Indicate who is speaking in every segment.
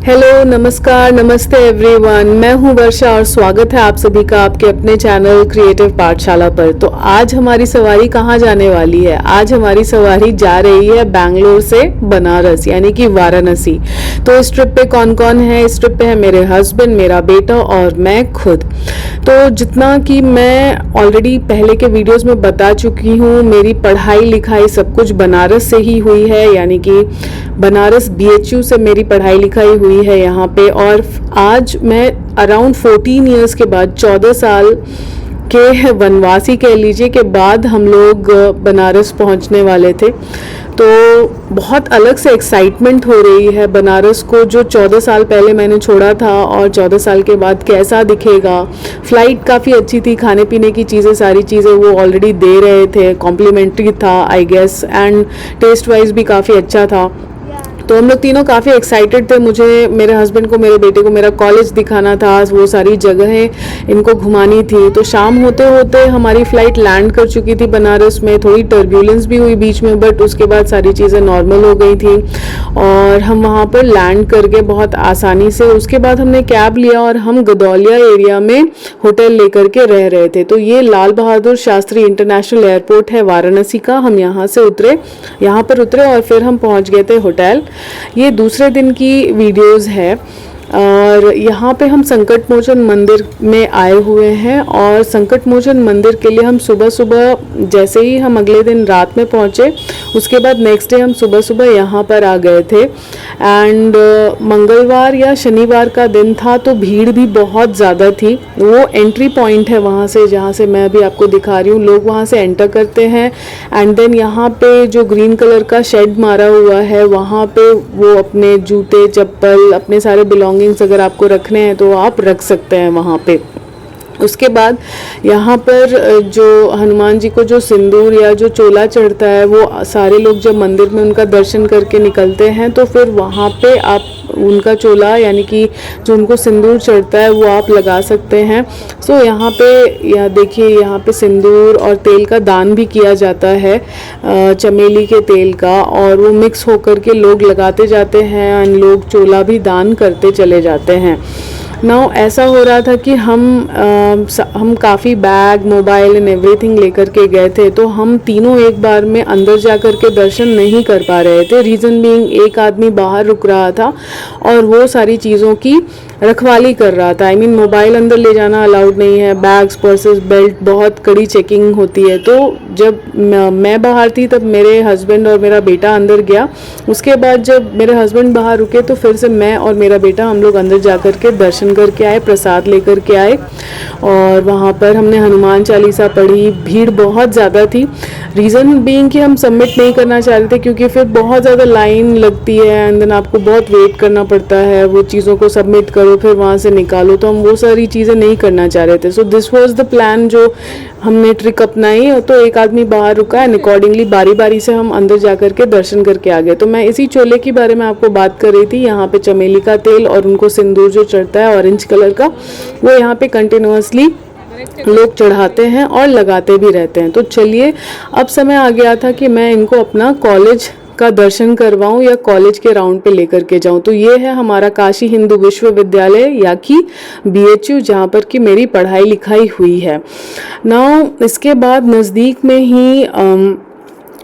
Speaker 1: Hello, नमस्कार, नमस्ते everyone. मैं हूं वर्षा और स्वागत है आप सभी का आपके अपने चैनल क्रिएटिव पाठशाला पर। तो आज हमारी सवारी कहाँ जाने वाली है? आज हमारी सवारी जा रही है बैंगलोर से बनारस यानी कि वाराणसी। तो इस ट्रिप पे कौन कौन है? इस ट्रिप पे है मेरे हस्बैंड, मेरा बेटा और मैं खुद। तो जितना कि मैं ऑलरेडी पहले के वीडियोस में बता चुकी हूँ, मेरी पढ़ाई लिखाई सब कुछ बनारस से ही हुई है, यानी कि बनारस BHU से मेरी पढ़ाई लिखाई हुई है यहाँ पे। और आज मैं अराउंड 14 ईयर्स के बाद, 14 साल के वनवासी कह लीजिए के बाद हम लोग बनारस पहुँचने वाले थे। तो बहुत अलग से एक्साइटमेंट हो रही है बनारस को, जो 14 साल पहले मैंने छोड़ा था और 14 साल के बाद कैसा दिखेगा। फ़्लाइट काफ़ी अच्छी थी, खाने पीने की चीज़ें, सारी चीज़ें वो ऑलरेडी दे रहे थे, कॉम्प्लीमेंट्री था I guess, and taste wise भी काफ़ी अच्छा था। तो हम लोग तीनों काफ़ी एक्साइटेड थे। मुझे, मेरे हस्बैंड को, मेरे बेटे को मेरा कॉलेज दिखाना था, वो सारी जगहें इनको घुमानी थी। तो शाम होते होते हमारी फ़्लाइट लैंड कर चुकी थी बनारस में। थोड़ी टर्ब्यूलेंस भी हुई बीच में, बट उसके बाद सारी चीज़ें नॉर्मल हो गई थी और हम वहाँ पर लैंड कर गए बहुत आसानी से। उसके बाद हमने कैब लिया और हम गदौलिया एरिया में होटल लेकर के रह रहे थे। तो ये लाल बहादुर शास्त्री इंटरनेशनल एयरपोर्ट है वाराणसी का। हम यहाँ से उतरे, यहाँ पर उतरे और फिर हम पहुँच गए थे होटल। ये दूसरे दिन की वीडियोस है और यहाँ पे हम संकट मोचन मंदिर में आए हुए हैं। और संकट मोचन मंदिर के लिए हम सुबह सुबह, जैसे ही हम अगले दिन रात में पहुँचे, उसके बाद नेक्स्ट डे हम सुबह सुबह यहाँ पर आ गए थे। एंड मंगलवार या शनिवार का दिन था, तो भीड़ भी बहुत ज़्यादा थी। वो एंट्री पॉइंट है वहाँ से, जहाँ से मैं अभी आपको दिखा रही हूँ। लोग वहाँ से एंटर करते हैं एंड देन यहाँ पे जो ग्रीन कलर का शेड मारा हुआ है, वहाँ पे वो अपने जूते, चप्पल, अपने सारे बिलोंगिंग्स अगर आपको रखने हैं तो आप रख सकते हैं वहाँ पे। उसके बाद यहाँ पर जो हनुमान जी को जो सिंदूर या जो चोला चढ़ता है, वो सारे लोग जब मंदिर में उनका दर्शन करके निकलते हैं तो फिर वहाँ पे आप उनका चोला यानी कि जो उनको सिंदूर चढ़ता है वो आप लगा सकते हैं। सो यहाँ पे देखिए, यहाँ पे सिंदूर और तेल का दान भी किया जाता है, चमेली के तेल का, और वो मिक्स होकर के लोग लगाते जाते हैं और लोग चोला भी दान करते चले जाते हैं। नाउ ऐसा हो रहा था कि हम काफ़ी बैग, मोबाइल एंड एवरीथिंग लेकर के गए थे, तो हम तीनों एक बार में अंदर जा कर के दर्शन नहीं कर पा रहे थे। रीज़न बीइंग, एक आदमी बाहर रुक रहा था और वो सारी चीज़ों की रखवाली कर रहा था। I mean, मोबाइल अंदर ले जाना अलाउड नहीं है, बैग्स, पर्सेस, बेल्ट, बहुत कड़ी चेकिंग होती है। तो जब मैं बाहर थी तब मेरे हस्बैंड और मेरा बेटा अंदर गया। उसके बाद जब मेरे हस्बैंड बाहर रुके तो फिर से मैं और मेरा बेटा, हम लोग अंदर जा कर के दर्शन करके आए, प्रसाद लेकर के आए और वहाँ पर हमने हनुमान चालीसा पढ़ी। भीड़ बहुत ज़्यादा थी, रीज़न बीइंग कि हम सबमिट नहीं करना चाह रहे थे, क्योंकि फिर बहुत ज़्यादा लाइन लगती है एंड देन आपको बहुत वेट करना पड़ता है, वो चीज़ों को सबमिट करो फिर वहाँ से निकालो। तो हम वो सारी चीज़ें नहीं करना चाह रहे थे। So this was the plan जो हमने ट्रिक अपनाई। तो एक आदमी बाहर रुका एंड अकॉर्डिंगली बारी बारी से हम अंदर जा कर के दर्शन करके आ गए। तो मैं इसी चोले के बारे में आपको बात कर रही थी। यहाँ पे चमेली का तेल और उनको सिंदूर जो चढ़ता है ऑरेंज कलर का, वो यहाँ पे कंटिन्यूअसली लोग चढ़ाते हैं और लगाते भी रहते हैं। तो चलिए, अब समय आ गया था कि मैं इनको अपना कॉलेज का दर्शन करवाऊं या कॉलेज के राउंड पे लेकर के जाऊं। तो ये है हमारा काशी हिंदू विश्वविद्यालय या कि BHU, जहाँ पर कि मेरी पढ़ाई लिखाई हुई है। नाउ इसके बाद नज़दीक में ही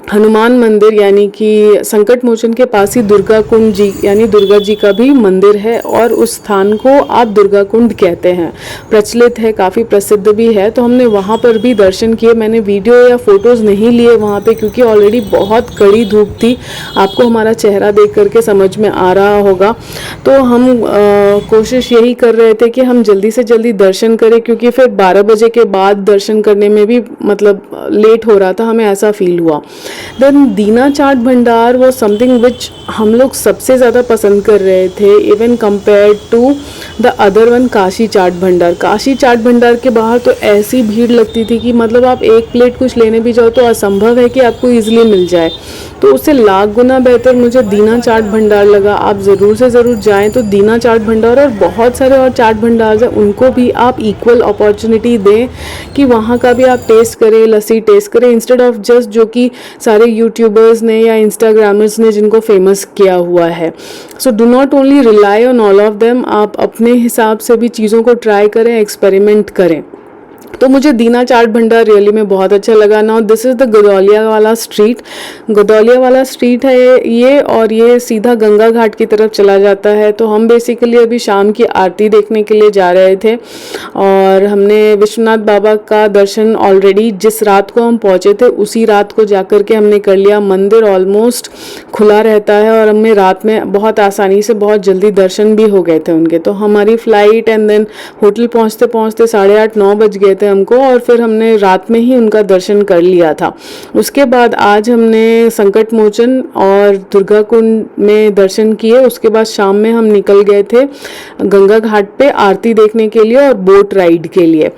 Speaker 1: हनुमान मंदिर यानी कि संकट मोचन के पास ही दुर्गा कुंड जी यानी दुर्गा जी का भी मंदिर है और उस स्थान को आप दुर्गा कुंड कहते हैं, प्रचलित है, काफ़ी प्रसिद्ध भी है। तो हमने वहाँ पर भी दर्शन किए। मैंने वीडियो या फोटोज़ नहीं लिए वहाँ पे, क्योंकि ऑलरेडी बहुत कड़ी धूप थी। आपको हमारा चेहरा देख करके समझ में आ रहा होगा। तो हम कोशिश यही कर रहे थे कि हम जल्दी से जल्दी दर्शन करें, क्योंकि फिर 12 बजे के बाद दर्शन करने में भी मतलब लेट हो रहा था, हमें ऐसा फील हुआ। देन दीना चाट भंडार वो समथिंग विच हम लोग सबसे ज़्यादा पसंद कर रहे थे, even compare to the other one Kashi Chaat Bhandar. Kashi Chaat भंडार के बाहर तो ऐसी भीड़ लगती थी कि मतलब आप एक प्लेट कुछ लेने भी जाओ तो असंभव है कि आपको ईजिली मिल जाए। तो उससे लाख गुना बेहतर मुझे दीना चाट भंडार लगा। आप ज़रूर से ज़रूर जाएं तो दीना चाट भंडार, और बहुत सारे और चाट भंडार हैं, उनको भी आप इक्वल अपॉर्चुनिटी दें कि वहाँ का भी आप टेस्ट करें, लस्सी टेस्ट करें, इंस्टेड ऑफ जस्ट जो कि सारे यूट्यूबर्स ने या इंस्टाग्रामर्स ने जिनको फेमस किया हुआ है। So do not only rely on all of them, आप अपने हिसाब से भी चीज़ों को ट्राई करें, एक्सपेरिमेंट करें। तो मुझे दीना चाट भंडार रियली में बहुत अच्छा लगा। Now this is the Godaulia वाला स्ट्रीट। गदौलिया वाला स्ट्रीट है ये, और ये सीधा गंगा घाट की तरफ चला जाता है। तो हम बेसिकली अभी शाम की आरती देखने के लिए जा रहे थे, और हमने विश्वनाथ बाबा का दर्शन ऑलरेडी जिस रात को हम पहुँचे थे उसी रात को जाकर के हमने कर लिया। मंदिर ऑलमोस्ट खुला रहता है और हमें रात में बहुत आसानी से बहुत जल्दी दर्शन भी हो गए थे उनके। तो हमारी फ़्लाइट एंड देन होटल पहुँचते पहुँचते 8:30-9 बज गए थे हमको, और फिर हमने रात में ही उनका दर्शन कर लिया था। उसके बाद आज हमने संकट मोचन और दुर्गा कुंड में दर्शन किए। उसके बाद शाम में हम निकल गए थे गंगा घाट पे आरती देखने के लिए और बोट राइड के लिए।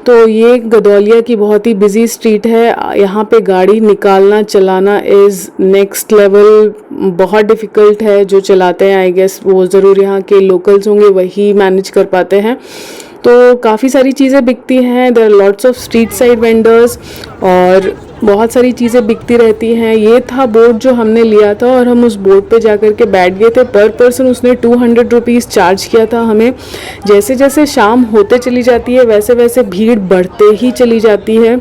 Speaker 1: तो ये गदौलिया की बहुत ही बिजी स्ट्रीट है। यहाँ पे गाड़ी निकालना चलाना इज़ नेक्स्ट लेवल, बहुत डिफ़िकल्ट है। जो चलाते हैं आई गेस वो ज़रूर यहाँ के लोकल्स होंगे, वही मैनेज कर पाते हैं। तो काफ़ी सारी चीज़ें बिकती हैं, there are lots of street side vendors, और बहुत सारी चीज़ें बिकती रहती हैं। ये था बोट जो हमने लिया था, और हम उस बोट पे जाकर के बैठ गए थे। पर पर्सन उसने 200 रुपीज़ चार्ज किया था हमें। जैसे जैसे शाम होते चली जाती है वैसे वैसे भीड़ बढ़ते ही चली जाती है।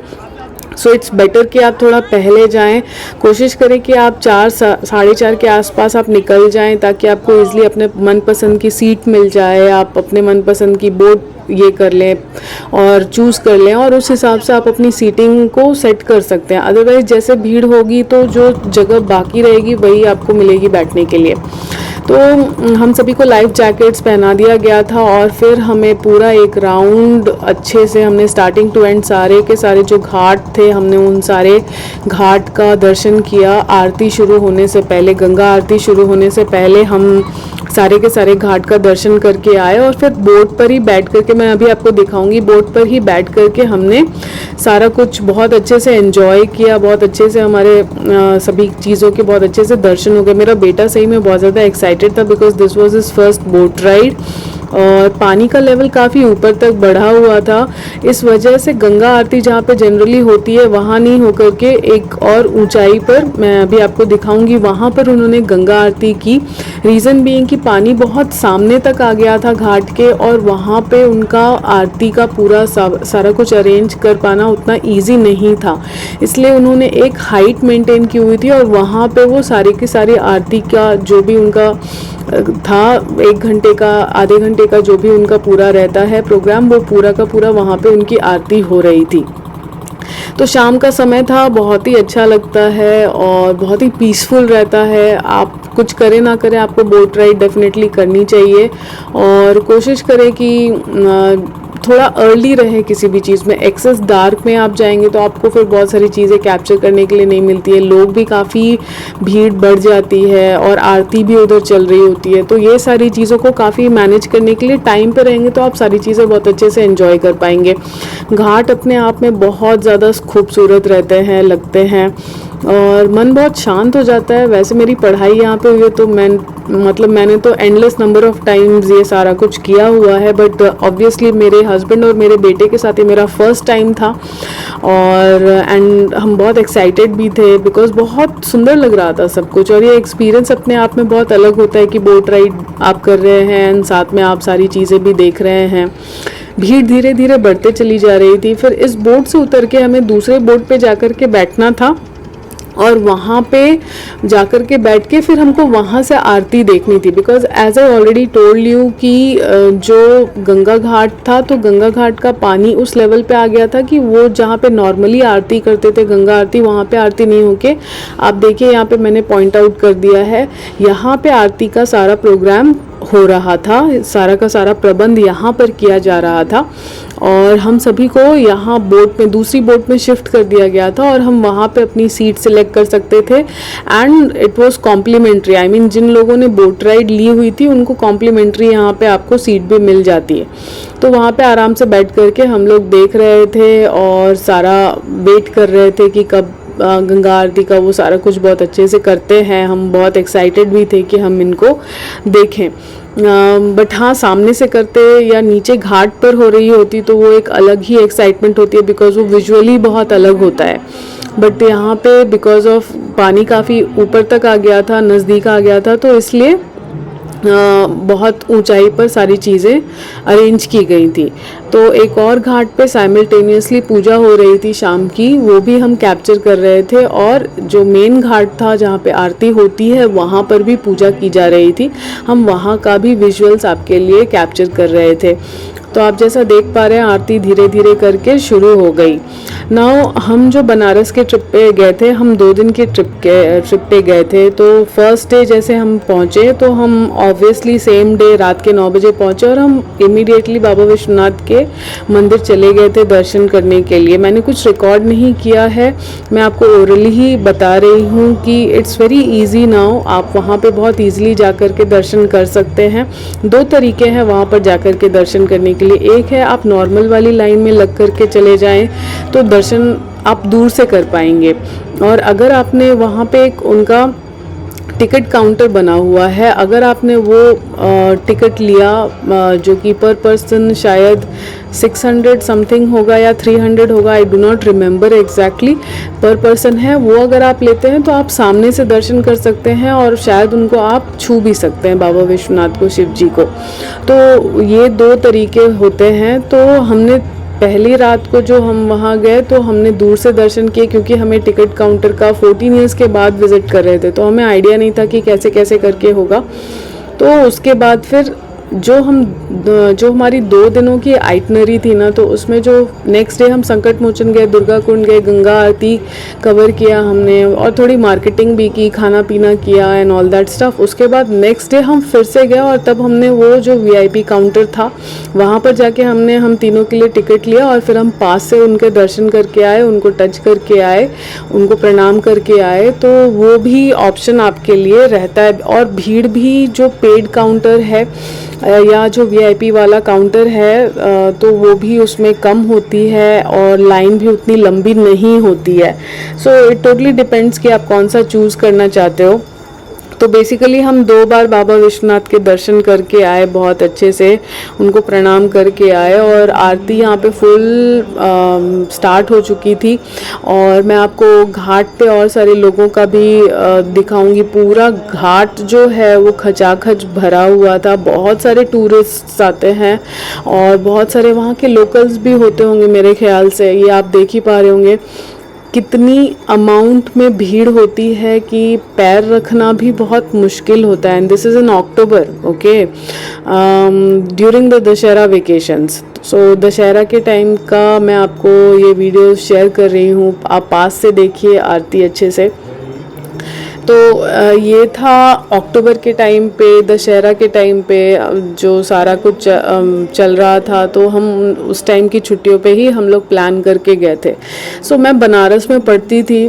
Speaker 1: सो इट्स बेटर कि आप थोड़ा पहले जाएं। कोशिश करें कि आप 4-4:30 के आसपास आप निकल जाएं, ताकि आपको ईज़िली अपने मनपसंद की सीट मिल जाए, आप अपने मनपसंद की बोट ये कर लें और चूज़ कर लें, और उस हिसाब से आप अपनी सीटिंग को सेट कर सकते हैं। अदरवाइज़ जैसे भीड़ होगी तो जो जगह बाकी रहेगी वही आपको मिलेगी बैठने के लिए। तो हम सभी को लाइफ जैकेट्स पहना दिया गया था, और फिर हमें पूरा एक राउंड अच्छे से हमने स्टार्टिंग टू एंड सारे के सारे जो घाट थे हमने उन सारे घाट का दर्शन किया। आरती शुरू होने से पहले, गंगा आरती शुरू होने से पहले हम सारे के सारे घाट का दर्शन करके आए, और फिर बोट पर ही बैठ करके, मैं अभी आपको दिखाऊंगी, बोट पर ही बैठ करके हमने सारा कुछ बहुत अच्छे से एंजॉय किया। बहुत अच्छे से हमारे सभी चीज़ों के बहुत अच्छे से दर्शन हो गए। मेरा बेटा सही में बहुत ज़्यादा एक्साइटेड था because this was his first boat ride, और पानी का लेवल काफ़ी ऊपर तक बढ़ा हुआ था। इस वजह से गंगा आरती जहाँ पे जनरली होती है वहाँ नहीं होकर के एक और ऊंचाई पर, मैं अभी आपको दिखाऊंगी, वहाँ पर उन्होंने गंगा आरती की। रीज़न बीइंग कि पानी बहुत सामने तक आ गया था घाट के, और वहाँ पे उनका आरती का पूरा सारा कुछ अरेंज कर पाना उतना ईजी नहीं था, इसलिए उन्होंने एक हाइट मेंटेन की हुई थी, और वहाँ पे वो सारी की सारी आरती का जो भी उनका था 1 घंटे का, आधे घंटे का जो भी उनका पूरा रहता है प्रोग्राम, वो पूरा का पूरा वहाँ पे उनकी आरती हो रही थी। तो शाम का समय था, बहुत ही अच्छा लगता है और बहुत ही पीसफुल रहता है। आप कुछ करें ना करें, आपको बोट राइड डेफिनेटली करनी चाहिए, और कोशिश करें कि थोड़ा अर्ली रहे किसी भी चीज़ में। एक्सेस डार्क में आप जाएंगे तो आपको फिर बहुत सारी चीज़ें कैप्चर करने के लिए नहीं मिलती है, लोग भी काफ़ी भीड़ बढ़ जाती है, और आरती भी उधर चल रही होती है। तो ये सारी चीज़ों को काफ़ी मैनेज करने के लिए टाइम पे रहेंगे तो आप सारी चीज़ें बहुत अच्छे से एंजॉय कर पाएंगे। घाट अपने आप में बहुत ज़्यादा खूबसूरत रहते हैं, लगते हैं, और मन बहुत शांत हो जाता है। वैसे मेरी पढ़ाई यहाँ पे हुई है तो मैंने तो एंडलेस नंबर ऑफ टाइम्स ये सारा कुछ किया हुआ है, बट ऑब्वियसली मेरे हस्बैंड और मेरे बेटे के साथ ये मेरा फर्स्ट टाइम था, और एंड हम बहुत एक्साइटेड भी थे बिकॉज बहुत सुंदर लग रहा था सब कुछ। और ये एक्सपीरियंस अपने आप में बहुत अलग होता है कि बोट राइड आप कर रहे हैं एंड साथ में आप सारी चीज़ें भी देख रहे हैं। भीड़ धीरे धीरे बढ़ते चली जा रही थी। फिर इस बोट से उतर के हमें दूसरे बोट पे जाकर के बैठना था, और वहाँ पे जाकर के बैठ के फिर हमको वहाँ से आरती देखनी थी। Because as I already told you कि जो गंगा घाट था, तो गंगा घाट का पानी उस लेवल पे आ गया था कि वो जहाँ पे नॉर्मली आरती करते थे गंगा आरती, वहाँ पे आरती नहीं होके, आप देखिए यहाँ पे मैंने पॉइंट आउट कर दिया है, यहाँ पे आरती का सारा प्रोग्राम हो रहा था, सारा का सारा प्रबंध यहाँ पर किया जा रहा था, और हम सभी को यहाँ बोट में, दूसरी बोट में शिफ्ट कर दिया गया था, और हम वहाँ पे अपनी सीट सिलेक्ट कर सकते थे। And it was complimentary, I mean जिन लोगों ने बोट राइड ली हुई थी उनको कॉम्प्लीमेंट्री यहाँ पे आपको सीट भी मिल जाती है। तो वहाँ पे आराम से बैठ करके हम लोग देख रहे थे और सारा वेट कर रहे थे कि कब गंगा आरती का वो सारा कुछ बहुत अच्छे से करते हैं। हम बहुत एक्साइटेड भी थे कि हम इनको देखें, बट हाँ, सामने से करते या नीचे घाट पर हो रही होती तो वो एक अलग ही एक्साइटमेंट होती है, बिकॉज वो विजुअली बहुत अलग होता है। बट यहाँ पे बिकॉज ऑफ पानी काफ़ी ऊपर तक आ गया था, नज़दीक आ गया था, तो इसलिए बहुत ऊंचाई पर सारी चीज़ें अरेंज की गई थी। तो एक और घाट पे साइमल्टेनियसली पूजा हो रही थी शाम की, वो भी हम कैप्चर कर रहे थे। और जो मेन घाट था जहाँ पे आरती होती है वहाँ पर भी पूजा की जा रही थी, हम वहाँ का भी विजुअल्स आपके लिए कैप्चर कर रहे थे। तो आप जैसा देख पा रहे हैं आरती धीरे धीरे करके शुरू हो गई। नाउ हम जो बनारस के ट्रिप पे गए थे, हम 2 दिन के ट्रिप पे गए थे। तो फर्स्ट डे जैसे हम पहुँचे तो हम ऑब्वियसली सेम डे रात के 9 बजे पहुँचे और हम इमीडिएटली बाबा विश्वनाथ के मंदिर चले गए थे दर्शन करने के लिए। मैंने कुछ रिकॉर्ड नहीं किया है, मैं आपको ओरली ही बता रही हूँ कि इट्स वेरी ईजी नाउ, आप वहाँ पे बहुत ईजिली जा कर के दर्शन कर सकते हैं। 2 तरीके हैं वहाँ पर जा कर के दर्शन करने के लिए। एक है आप नॉर्मल वाली लाइन में लग कर के चले जाएं तो दर्शन आप दूर से कर पाएंगे, और अगर आपने वहाँ पे एक उनका टिकट काउंटर बना हुआ है, अगर आपने वो टिकट लिया जो कि पर पर्सन शायद 600 समथिंग होगा या 300 होगा, I do not remember exactly, पर पर्सन है वो, अगर आप लेते हैं तो आप सामने से दर्शन कर सकते हैं और शायद उनको आप छू भी सकते हैं, बाबा विश्वनाथ को, शिव जी को। तो ये 2 तरीके होते हैं। तो हमने पहली रात को जो हम वहाँ गए तो हमने दूर से दर्शन किए, क्योंकि हमें टिकट काउंटर का 14 ईयर्स के बाद विज़िट कर रहे थे, तो हमें आइडिया नहीं था कि कैसे कैसे करके होगा। तो उसके बाद फिर जो हमारी 2 दिनों की आइटनरी थी ना, तो उसमें जो नेक्स्ट डे हम संकट मोचन गए, दुर्गा कुंड गए, गंगा आरती कवर किया हमने, और थोड़ी मार्केटिंग भी की, खाना पीना किया एंड ऑल दैट स्टफ। उसके बाद नेक्स्ट डे हम फिर से गए और तब हमने वो जो VIP काउंटर था वहाँ पर जाके हम तीनों के लिए टिकट लिया और फिर हम पास से उनके दर्शन करके आए, उनको टच करके आए, उनको प्रणाम करके आए। तो वो भी ऑप्शन आपके लिए रहता है। और भीड़ भी जो पेड काउंटर है या जो VIP वाला काउंटर है तो वो भी उसमें कम होती है और लाइन भी उतनी लंबी नहीं होती है। सो इट टोटली डिपेंड्स कि आप कौन सा चूज़ करना चाहते हो। तो बेसिकली हम 2 बार बाबा विश्वनाथ के दर्शन करके आए, बहुत अच्छे से उनको प्रणाम करके आए, और आरती यहाँ पे फुल स्टार्ट हो चुकी थी। और मैं आपको घाट पे और सारे लोगों का भी दिखाऊंगी। पूरा घाट जो है वो खचाखच भरा हुआ था, बहुत सारे टूरिस्ट्स आते हैं और बहुत सारे वहाँ के लोकल्स भी होते होंगे मेरे ख्याल से, ये आप देख ही पा रहे होंगे कितनी अमाउंट में भीड़ होती है कि पैर रखना भी बहुत मुश्किल होता है। And this is in October, okay, during the Dussehra vacations. So Dussehra के टाइम का मैं आपको ये वीडियो शेयर कर रही हूँ, आप पास से देखिए आरती अच्छे से। तो ये था अक्टूबर के टाइम पे, दशहरा के टाइम पे जो सारा कुछ चल रहा था। तो हम उस टाइम की छुट्टियों पे ही हम लोग प्लान करके गए थे। सो मैं बनारस में पढ़ती थी।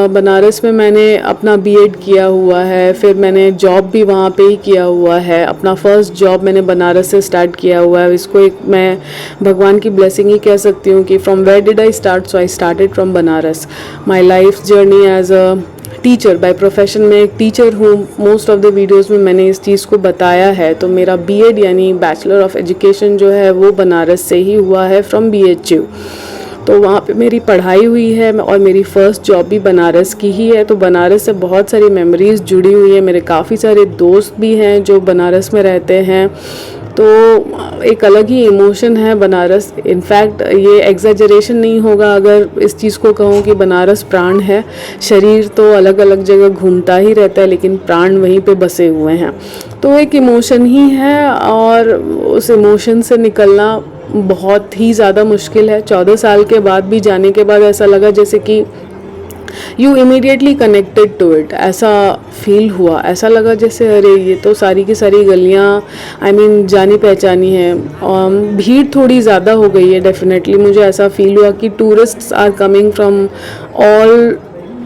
Speaker 1: बनारस में मैंने अपना B.Ed किया हुआ है, फिर मैंने जॉब भी वहाँ पे ही किया हुआ है। अपना फर्स्ट जॉब मैंने बनारस से स्टार्ट किया हुआ है। इसको एक मैं भगवान की ब्लेसिंग ही कह सकती हूँ कि from where did I start, so I started from Banaras. My life journey as a teacher by profession, मैं एक टीचर हूँ। मोस्ट ऑफ द वीडियोज़ में मैंने इस चीज़ को बताया है। तो मेरा B.Ed यानी बैचलर ऑफ एजुकेशन जो है वो बनारस से ही हुआ है, फ्रॉम BHU। तो वहाँ पे मेरी पढ़ाई हुई है और मेरी फ़र्स्ट जॉब भी बनारस की ही है। तो बनारस से बहुत सारी मेमोरीज़ जुड़ी हुई है। मेरे काफ़ी सारे दोस्त भी हैं जो बनारस में रहते हैं। तो एक अलग ही इमोशन है बनारस। इनफैक्ट ये एग्जैजरेशन नहीं होगा अगर इस चीज़ को कहूँ कि बनारस प्राण है। शरीर तो अलग अलग जगह घूमता ही रहता है, लेकिन प्राण वहीं पे बसे हुए हैं। तो एक इमोशन ही है और उस इमोशन से निकलना बहुत ही ज़्यादा मुश्किल है। 14 साल के बाद भी जाने के बाद ऐसा लगा जैसे कि you immediately connected to it, ऐसा फील हुआ। ऐसा लगा जैसे अरे ये तो सारी की सारी गलियाँ आई मीन जानी पहचानी है। भीड़ थोड़ी ज़्यादा हो गई है डेफिनेटली। मुझे ऐसा फील हुआ कि tourists are coming from all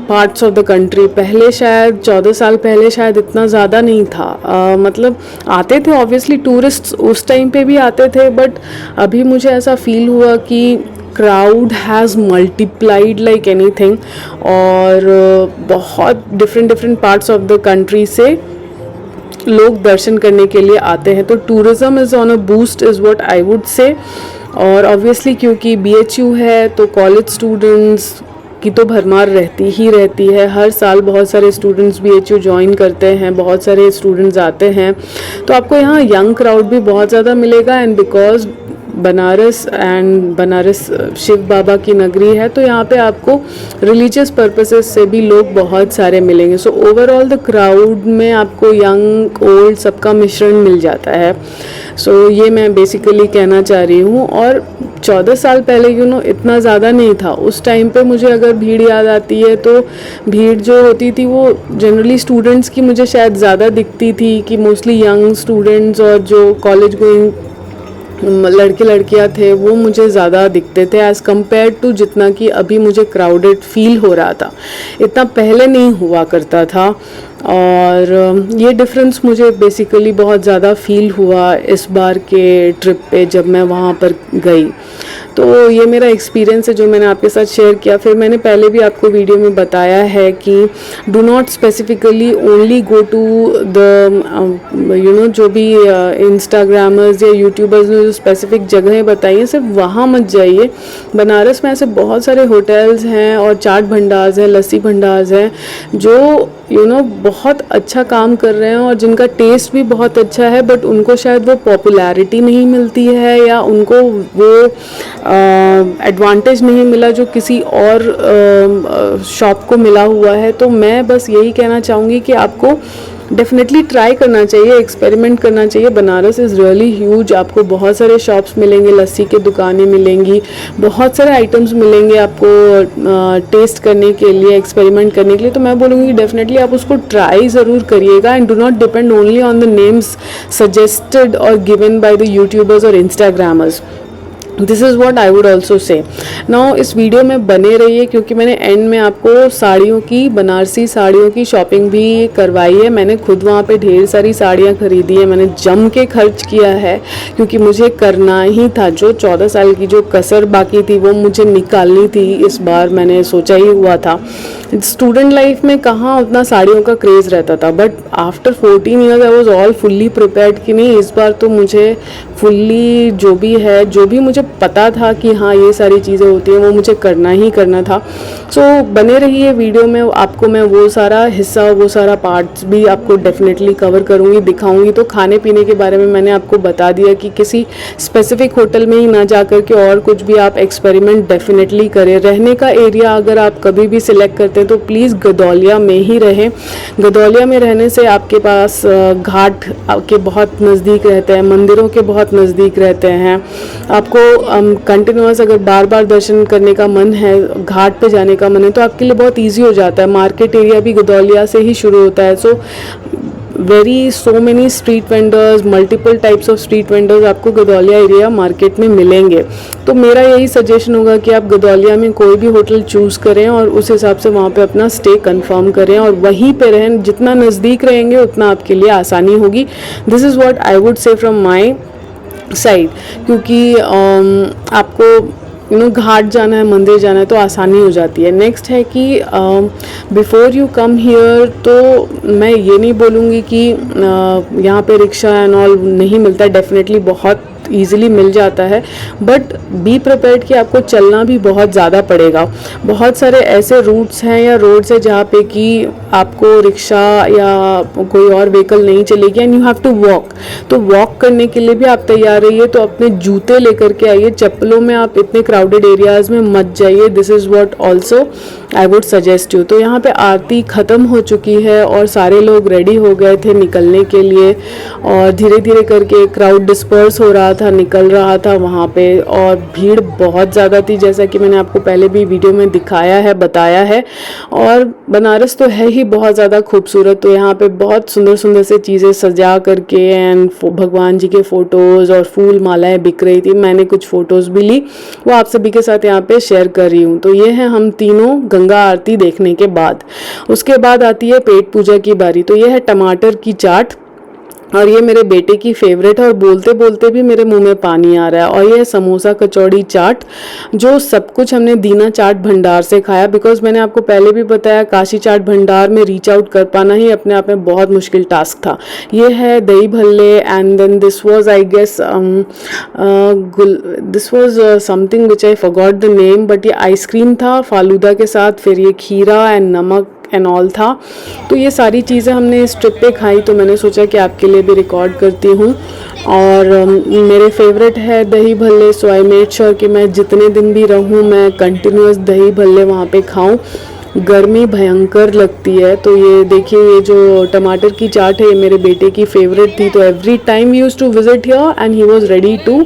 Speaker 1: parts of the country. पहले शायद 14 साल पहले शायद इतना ज़्यादा नहीं था। मतलब आते थे ऑब्वियसली टूरिस्ट्स, उस टाइम पे भी आते थे, बट अभी मुझे ऐसा फील हुआ कि crowd has multiplied like anything. और बहुत different parts of the country से लोग दर्शन करने के लिए आते हैं। तो tourism is on a boost is what I would say. और ऑब्वियसली क्योंकि BHU है तो कॉलेज स्टूडेंट्स, की तो भरमार रहती ही रहती है। हर साल बहुत सारे स्टूडेंट्स BHU ज्वाइन करते हैं, बहुत सारे स्टूडेंट्स आते हैं, तो आपको यहाँ यंग क्राउड भी बहुत ज़्यादा मिलेगा। एंड बिकॉज बनारस शिव बाबा की नगरी है, तो यहाँ पे आपको रिलीजियस पर्पसेस से भी लोग बहुत सारे मिलेंगे। सो ओवरऑल द क्राउड में आपको यंग ओल्ड सबका मिश्रण मिल जाता है। सो ये मैं बेसिकली कहना चाह रही हूँ। और 14 साल पहले इतना ज़्यादा नहीं था। उस टाइम पे मुझे अगर भीड़ याद आती है तो भीड़ जो होती थी वो जनरली स्टूडेंट्स की मुझे शायद ज़्यादा दिखती थी, कि मोस्टली यंग स्टूडेंट्स और जो कॉलेज गोइंग लड़के लड़कियां थे वो मुझे ज़्यादा दिखते थे एज़ कम्पेयर टू जितना कि अभी मुझे क्राउडेड फील हो रहा था। इतना पहले नहीं हुआ करता था। और ये डिफरेंस मुझे बेसिकली बहुत ज़्यादा फील हुआ इस बार के ट्रिप पे जब मैं वहाँ पर गई। तो ये मेरा एक्सपीरियंस है जो मैंने आपके साथ शेयर किया। फिर मैंने पहले भी आपको वीडियो में बताया है कि do not specifically only go to the जो भी इंस्टाग्रामर्स या यूट्यूबर्स ने जो स्पेसिफिक जगहें बताई हैं सिर्फ वहाँ मत जाइए। बनारस में ऐसे बहुत सारे होटल्स हैं और चाट भंडार हैं, लस्सी भंडार हैं जो बहुत अच्छा काम कर रहे हैं और जिनका टेस्ट भी बहुत अच्छा है, बट उनको शायद वो पॉपुलैरिटी नहीं मिलती है या उनको वो एडवांटेज नहीं मिला जो किसी और शॉप को मिला हुआ है। तो मैं बस यही कहना चाहूँगी कि आपको डेफिनेटली ट्राई करना चाहिए, एक्सपेरिमेंट करना चाहिए। Banaras is really huge. आपको बहुत सारे शॉप्स मिलेंगे, लस्सी की दुकानें मिलेंगी, बहुत सारे आइटम्स मिलेंगे आपको टेस्ट करने के लिए, एक्सपेरिमेंट करने के लिए। तो मैं बोलूँगी डेफिनेटली आप उसको ट्राई ज़रूर करिएगा and do not depend only on the names suggested और गिवन बाय द यूट्यूबर्स और Instagrammers. This is what I would also say. Now इस वीडियो में बने रहिए क्योंकि मैंने एंड में आपको साड़ियों की, बनारसी साड़ियों की शॉपिंग भी करवाई है। मैंने खुद वहाँ पे ढेर सारी साड़ियाँ खरीदी है, मैंने जम के खर्च किया है क्योंकि मुझे करना ही था। जो 14 साल की जो कसर बाकी थी वो मुझे निकालनी थी। इस बार मैंने सोचा ही हुआ था। स्टूडेंट लाइफ में कहाँ उतना साड़ियों का क्रेज़ रहता था, but after 14 years I was all fully prepared कि नहीं इस बार तो मुझे फुल्ली जो भी है, जो भी मुझे पता था कि हाँ ये सारी चीज़ें होती हैं वो मुझे करना ही करना था। सो बने रहिए वीडियो में, आपको मैं वो सारा हिस्सा, वो सारा पार्ट्स भी आपको डेफिनेटली कवर करूँगी, दिखाऊँगी। तो खाने पीने के बारे में मैंने आपको बता दिया कि किसी स्पेसिफिक होटल में ही ना जा कर के और कुछ भी आप एक्सपेरिमेंट डेफिनेटली करें। रहने का एरिया अगर आप कभी भी सिलेक्ट करते हैं तो प्लीज़ गदौलिया में ही रहें। गदौलिया में रहने से आपके पास घाट के बहुत नज़दीक रहते हैं, मंदिरों के बहुत नज़दीक रहते हैं। आपको कंटिन्यूअस अगर बार बार दर्शन करने का मन है, घाट पे जाने का मन है, तो आपके लिए बहुत इजी हो जाता है। मार्केट एरिया भी गदौलिया से ही शुरू होता है। So so many street vendors, multiple types of street vendors आपको गदौलिया एरिया मार्केट में मिलेंगे। तो मेरा यही सजेशन होगा कि आप गदौलिया में कोई भी होटल चूज़ करें और उस हिसाब से वहाँ पे अपना स्टे कंफर्म करें और वहीं पे रहें। जितना नज़दीक रहेंगे उतना आपके लिए आसानी होगी। This is what I would say from my side, क्योंकि आपको घाट जाना है, मंदिर जाना है तो आसानी हो जाती है। नेक्स्ट है कि बिफोर यू कम हियर, तो मैं ये नहीं बोलूँगी कि यहाँ पे रिक्शा एंड ऑल नहीं मिलता है, डेफिनेटली बहुत ईजिली मिल जाता है, बट बी प्रिपेयर्ड कि आपको चलना भी बहुत ज़्यादा पड़ेगा। बहुत सारे ऐसे रूट्स हैं या रोड्स हैं जहाँ पे कि आपको रिक्शा या कोई और व्हीकल नहीं चलेगी and you have to walk. तो वॉक करने के लिए भी आप तैयार रहिए, तो अपने जूते लेकर के आइए। चप्पलों में आप इतने क्राउडेड एरियाज़ में मत जाइए। This is what also I would suggest you. तो यहाँ पे आरती ख़त्म हो चुकी है और सारे लोग रेडी हो गए थे निकलने के लिए और धीरे धीरे करके क्राउड डिस्पर्स हो रहा था, निकल रहा था वहाँ पे, और भीड़ बहुत ज़्यादा थी जैसा कि मैंने आपको पहले भी वीडियो में दिखाया है, बताया है। और बनारस तो है ही बहुत ज़्यादा खूबसूरत, तो यहाँ पे बहुत सुंदर सुंदर से चीज़ें सजा करके एंड भगवान जी के फ़ोटोज़ और फूल मालाएँ बिक रही थी। मैंने कुछ फ़ोटोज़ भी ली, वो आप सभी के साथ यहाँ पे शेयर कर रही हूँ। तो ये है हम तीनों गंगा आरती देखने के बाद। उसके बाद आती है पेट पूजा की बारी। तो ये है टमाटर की चाट। और ये मेरे बेटे की फेवरेट है और बोलते बोलते भी मेरे मुंह में पानी आ रहा है। और ये समोसा कचौड़ी चाट, जो सब कुछ हमने दीना चाट भंडार से खाया, बिकॉज मैंने आपको पहले भी बताया काशी चाट भंडार में रीच आउट कर पाना ही अपने आप में बहुत मुश्किल टास्क था। ये है dahi bhalle, and then this was I guess this was something which I forgot the name, but ये आइसक्रीम था फालूदा के साथ, फिर ये खीरा एंड नमक एंड ऑल था। तो ये सारी चीज़ें हमने इस ट्रिप पे खाई, तो मैंने सोचा कि आपके लिए भी रिकॉर्ड करती हूँ। और मेरे फेवरेट है दही भल्ले, सो आई मेड श्योर कि मैं जितने दिन भी रहूँ मैं कंटिन्यूस दही भल्ले वहाँ पे खाऊँ। गर्मी भयंकर लगती है, तो ये देखिए ये जो टमाटर की चाट है ये मेरे बेटे की फेवरेट थी, तो every time we used to visit here and he was ready to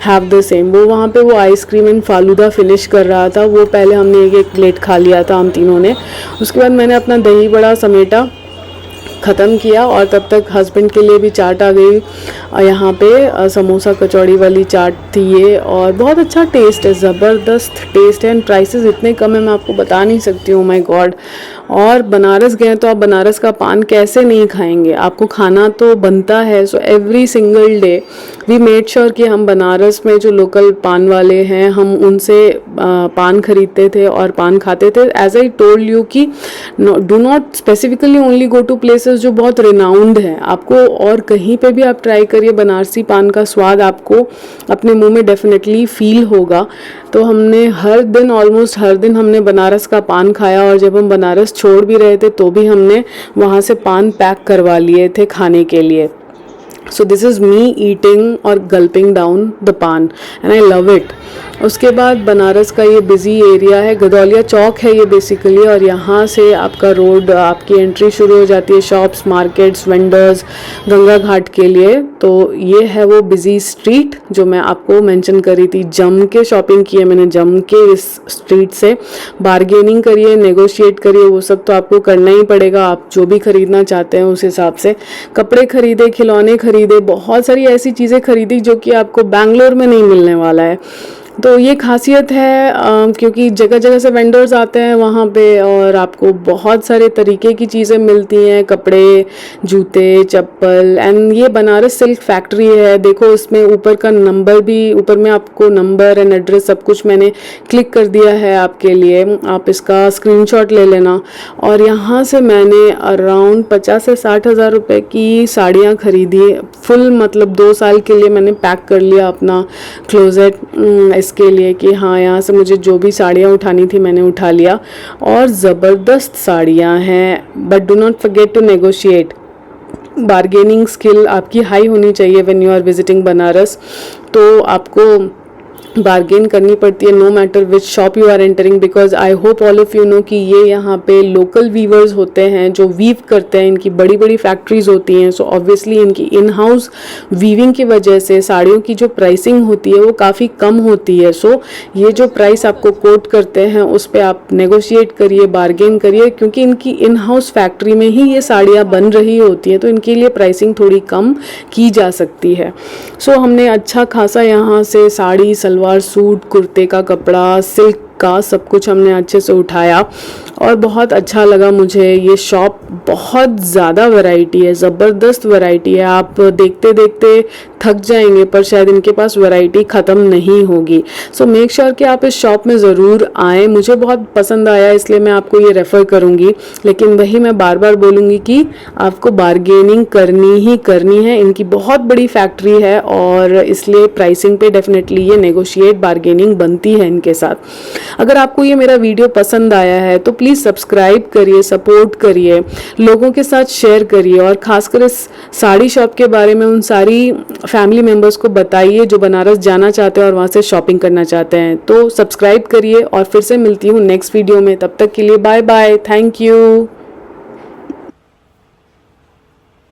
Speaker 1: have the same. वो वहाँ पे वो आइसक्रीम एंड फालूदा फिनिश कर रहा था, वो पहले हमने एक प्लेट खा लिया था हम तीनों ने। उसके बाद मैंने अपना दही बड़ा समेटा ख़त्म किया और तब तक हस्बैंड के लिए भी चाट आ गई। यहाँ पे समोसा कचौड़ी वाली चाट थी ये, और बहुत अच्छा टेस्ट है, ज़बरदस्त टेस्ट है, एंड प्राइसेस इतने कम है मैं आपको बता नहीं सकती हूँ, माय गॉड। और बनारस गए तो आप बनारस का पान कैसे नहीं खाएंगे, आपको खाना तो बनता है। So every single day we made sure कि हम बनारस में जो लोकल पान वाले हैं हम उनसे पान खरीदते थे और पान खाते थे। एज आई टोल्ड यू कि do not specifically only go to places जो बहुत रिनाउंड है, आपको और कहीं पे भी आप ट्राई करिए, बनारसी पान का स्वाद आपको अपने मुंह में डेफिनेटली फील होगा। तो हमने हर दिन, ऑलमोस्ट हर दिन हमने बनारस का पान खाया, और जब हम बनारस छोड़ भी रहे थे तो भी हमने वहाँ से पान पैक करवा लिए थे खाने के लिए। So this is me eating और गल्पिंग डाउन द पान एंड आई लव इट। उसके बाद बनारस का ये बिजी एरिया है, गदौलिया चौक है ये बेसिकली, और यहाँ से आपका रोड, आपकी एंट्री शुरू हो जाती है शॉप्स, मार्केट्स, वेंडर्स, गंगा घाट के लिए। तो ये है वो बिजी स्ट्रीट जो मैं आपको मेंशन करी थी। जम के शॉपिंग की है मैंने, जम के इस स्ट्रीट से। बार्गेनिंग करिए, नेगोशिएट करिए, वो सब तो आपको करना ही पड़ेगा, आप जो भी खरीदना चाहते हैं उस हिसाब से। कपड़े खरीदे, खिलौने खरीदे, बहुत सारी ऐसी चीज़ें खरीदी जो कि आपको बैंगलोर में नहीं मिलने वाला है। तो ये खासियत है क्योंकि जगह जगह से वेंडर्स आते हैं वहाँ पे, और आपको बहुत सारे तरीके की चीज़ें मिलती हैं, कपड़े, जूते, चप्पल। एंड ये बनारस सिल्क फैक्ट्री है, देखो इसमें ऊपर का नंबर भी, ऊपर में आपको नंबर एंड एड्रेस सब कुछ मैंने क्लिक कर दिया है आपके लिए, आप इसका स्क्रीनशॉट ले लेना। और यहाँ से मैंने अराउंड 50 से 60 हज़ार रुपये की साड़ियाँ खरीदी, फुल मतलब 2 साल के लिए मैंने पैक कर लिया अपना क्लोजेट इसके लिए कि हाँ यहाँ से मुझे जो भी साड़ियाँ उठानी थी मैंने उठा लिया। और ज़बरदस्त साड़ियाँ हैं, but do not forget to negotiate. Bargaining skill आपकी हाई होनी चाहिए when you are visiting Banaras, तो आपको बार्गेन करनी पड़ती है no matter which shop you are entering, because I hope all of you know कि ये यहाँ पे लोकल वीवर्स होते हैं जो वीव करते हैं, इनकी बड़ी बड़ी फैक्ट्रीज होती हैं। सो ऑब्वियसली इनकी इन हाउस वीविंग की वजह से साड़ियों की जो प्राइसिंग होती है वो काफ़ी कम होती है। सो ये जो प्राइस आपको कोट करते हैं उस पर आप नेगोशिएट करिए, बार्गेन करिए, क्योंकि इनकी इन हाउस फैक्ट्री में ही ये साड़ियाँ बन रही होती हैं, तो इनके लिए प्राइसिंग थोड़ी कम की जा सकती है। सो हमने अच्छा खासा यहाँ से साड़ी, सलवार सूट, कुर्ते का कपड़ा, सिल्क का सब कुछ हमने अच्छे से उठाया, और बहुत अच्छा लगा मुझे। ये शॉप बहुत ज़्यादा वैरायटी है, ज़बरदस्त वैरायटी है, आप देखते देखते थक जाएंगे, पर शायद इनके पास वैरायटी ख़त्म नहीं होगी। सो मेक श्योर कि आप इस शॉप में ज़रूर आएँ, मुझे बहुत पसंद आया इसलिए मैं आपको ये रेफ़र करूँगी। लेकिन वही मैं बार बार बोलूँगी कि आपको बार्गेनिंग करनी ही करनी है, इनकी बहुत बड़ी फैक्ट्री है और इसलिए प्राइसिंग पे डेफिनेटली ये नेगोशिएट, बार्गेनिंग बनती है इनके साथ। अगर आपको ये मेरा वीडियो पसंद आया है तो प्लीज़ सब्सक्राइब करिए, सपोर्ट करिए, लोगों के साथ शेयर करिए, और खासकर इस साड़ी शॉप के बारे में उन सारी फैमिली मेम्बर्स को बताइए जो बनारस जाना चाहते हैं और वहाँ से शॉपिंग करना चाहते हैं। तो सब्सक्राइब करिए, और फिर से मिलती हूँ नेक्स्ट वीडियो में, तब तक के लिए बाय बाय, थैंक यू।